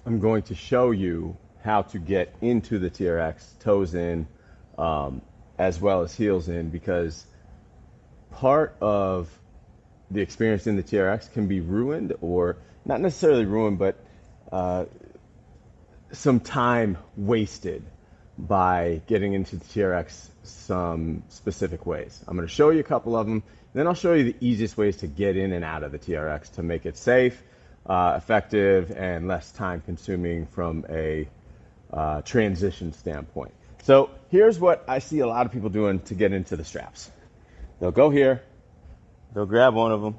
I'm going to show you how to get into the TRX, toes in, as well as heels in, because part of the experience in the TRX can be ruined, or not necessarily ruined, but some time wasted by getting into the TRX some specific ways. I'm going to show you a couple of them, then I'll show you the easiest ways to get in and out of the TRX to make it safe, effective, and less time consuming from a transition standpoint. So here's what I see a lot of people doing to get into the straps. They'll go here, they'll grab one of them,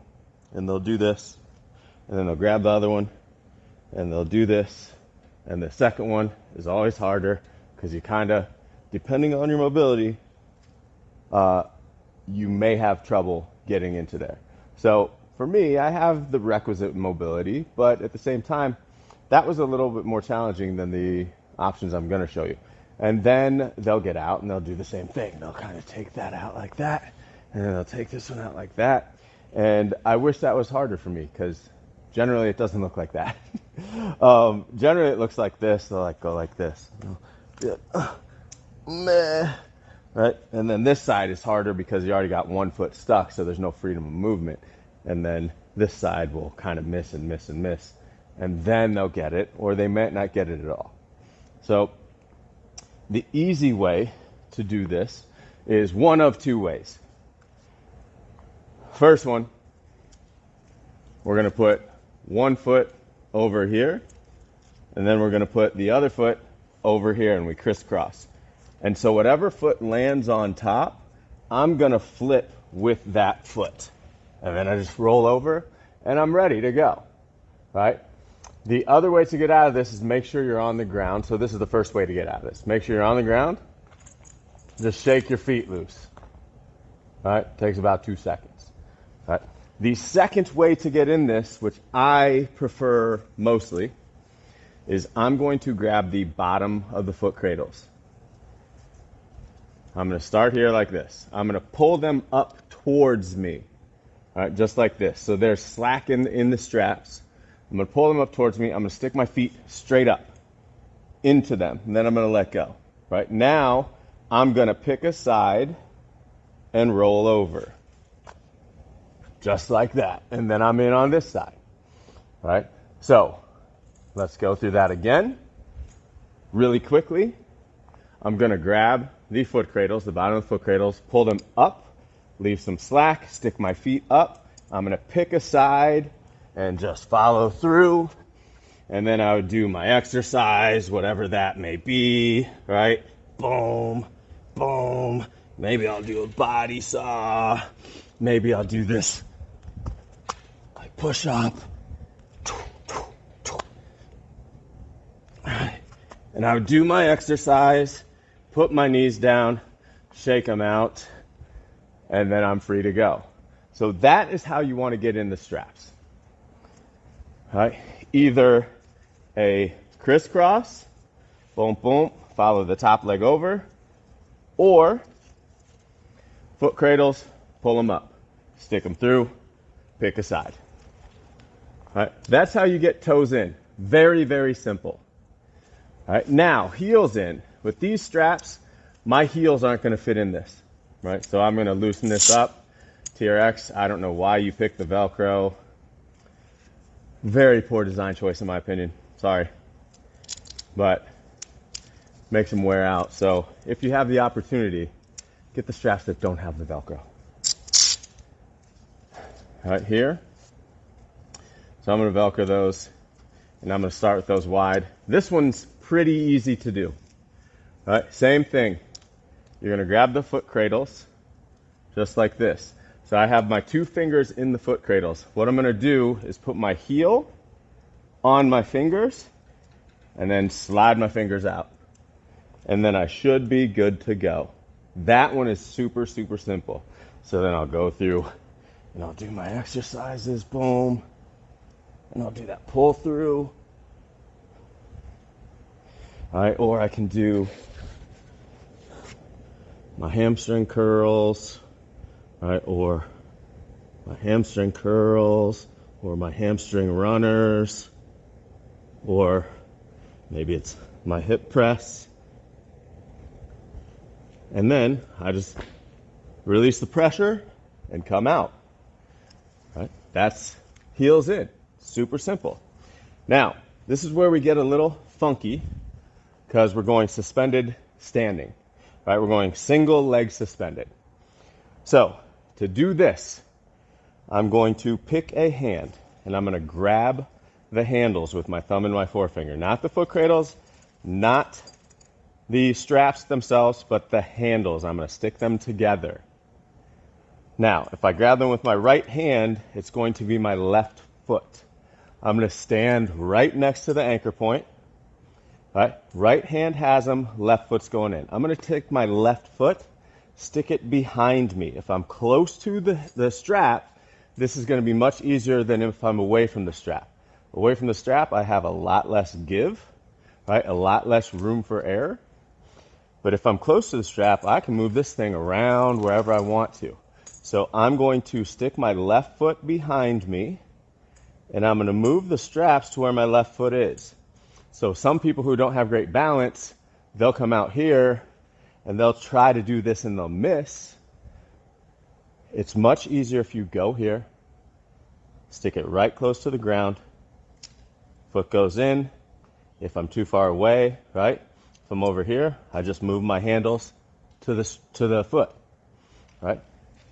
and they'll do this, and then they'll grab the other one, and they'll do this, and the second one is always harder because you kind of, depending on your mobility, you may have trouble getting into there. So for me, I have the requisite mobility, but at the same time, that was a little bit more challenging than the options I'm going to show you. And then they'll get out and they'll do the same thing. They'll kind of take that out like that, and then they'll take this one out like that. And I wish that was harder for me, because generally it doesn't look like that. Generally it looks like this. They'll like go like this. Meh. Right? And then this side is harder because you already got one foot stuck, so there's no freedom of movement. And then this side will kind of miss and miss and miss. And then they'll get it, or they might not get it at all. So the easy way to do this is one of two ways. First one, we're going to put one foot over here, and then we're going to put the other foot over here, and we crisscross. And so whatever foot lands on top, I'm going to flip with that foot. And then I just roll over, and I'm ready to go, right? The other way to get out of this is make sure you're on the ground. So this is the first way to get out of this. Make sure you're on the ground. Just shake your feet loose. All right? Takes about 2 seconds. All right? The second way to get in this, which I prefer mostly, is I'm going to grab the bottom of the foot cradles. I'm going to start here like this. I'm going to pull them up towards me. All right, just like this. So there's slack in the straps. I'm going to pull them up towards me. I'm going to stick my feet straight up into them, and then I'm going to let go. Right now, I'm going to pick a side and roll over. Just like that. And then I'm in on this side. All right, so let's go through that again. Really quickly, I'm going to grab the foot cradles, the bottom of the foot cradles, pull them up, leave some slack, stick my feet up. I'm going to pick a side and just follow through. And then I would do my exercise, whatever that may be, right? Boom, boom. Maybe I'll do a body saw. Maybe I'll do this, like push up. All right. And I would do my exercise, put my knees down, shake them out, and then I'm free to go. So that is how you want to get in the straps. All right? Either a crisscross, boom, boom, follow the top leg over, or foot cradles, pull them up, stick them through, pick a side. All right? That's how you get toes in. Very, very simple. All right? Now, heels in. With these straps, my heels aren't going to fit in this, right? So I'm going to loosen this up. TRX, I don't know why you picked the Velcro. Very poor design choice in my opinion. Sorry. But makes them wear out. So if you have the opportunity, get the straps that don't have the Velcro. All right, here. So I'm going to Velcro those, and I'm going to start with those wide. This one's pretty easy to do. All right, same thing. You're going to grab the foot cradles, just like this. So I have my 2 fingers in the foot cradles. What I'm going to do is put my heel on my fingers, and then slide my fingers out. And then I should be good to go. That one is super, super simple. So then I'll go through, and I'll do my exercises, boom. And I'll do that pull through. All right, or I can do my hamstring curls, right? Or my hamstring curls, or my hamstring runners, or Maybe it's my hip press. And then I just release the pressure and come out. Right? That's heels in. Super simple. Now, this is where we get a little funky because we're going suspended standing. Right? We're going single leg suspended. So, to do this, I'm going to pick a hand and I'm going to grab the handles with my thumb and my forefinger. Not the foot cradles, not the straps themselves, but the handles. I'm going to stick them together. Now, if I grab them with my right hand, it's going to be my left foot. I'm going to stand right next to the anchor point. Right hand has them, left foot's going in. I'm going to take my left foot, stick it behind me. If I'm close to the strap, this is going to be much easier than if I'm away from the strap. Away from the strap, I have a lot less give, right? A lot less room for error. But if I'm close to the strap, I can move this thing around wherever I want to. So I'm going to stick my left foot behind me, and I'm going to move the straps to where my left foot is. So some people who don't have great balance, they'll come out here, and they'll try to do this and they'll miss. It's much easier if you go here, stick it right close to the ground, foot goes in. If I'm too far away, right? If I'm over here, I just move my handles to the foot, right?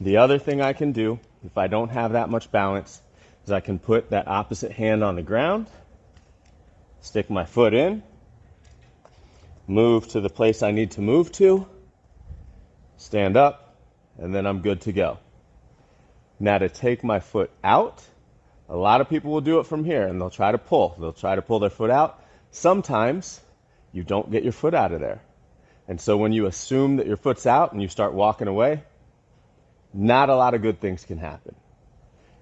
The other thing I can do, if I don't have that much balance, is I can put that opposite hand on the ground, stick my foot in, move to the place I need to move to, stand up, and then I'm good to go. Now to take my foot out, a lot of people will do it from here and they'll try to pull. They'll try to pull their foot out. Sometimes you don't get your foot out of there. And so when you assume that your foot's out and you start walking away, not a lot of good things can happen.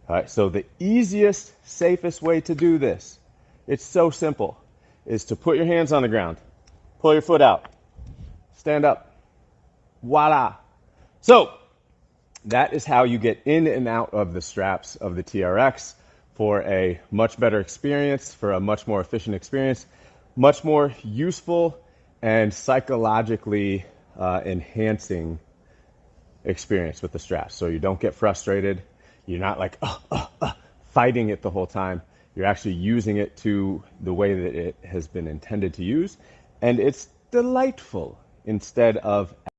All right, so the easiest, safest way to do this, it's so simple, is to put your hands on the ground, pull your foot out, stand up, voila. So that is how you get in and out of the straps of the TRX for a much better experience, for a much more efficient experience, much more useful and psychologically enhancing experience with the straps. So you don't get frustrated. You're not like fighting it the whole time. You're actually using it to the way that it has been intended to use. And it's delightful instead of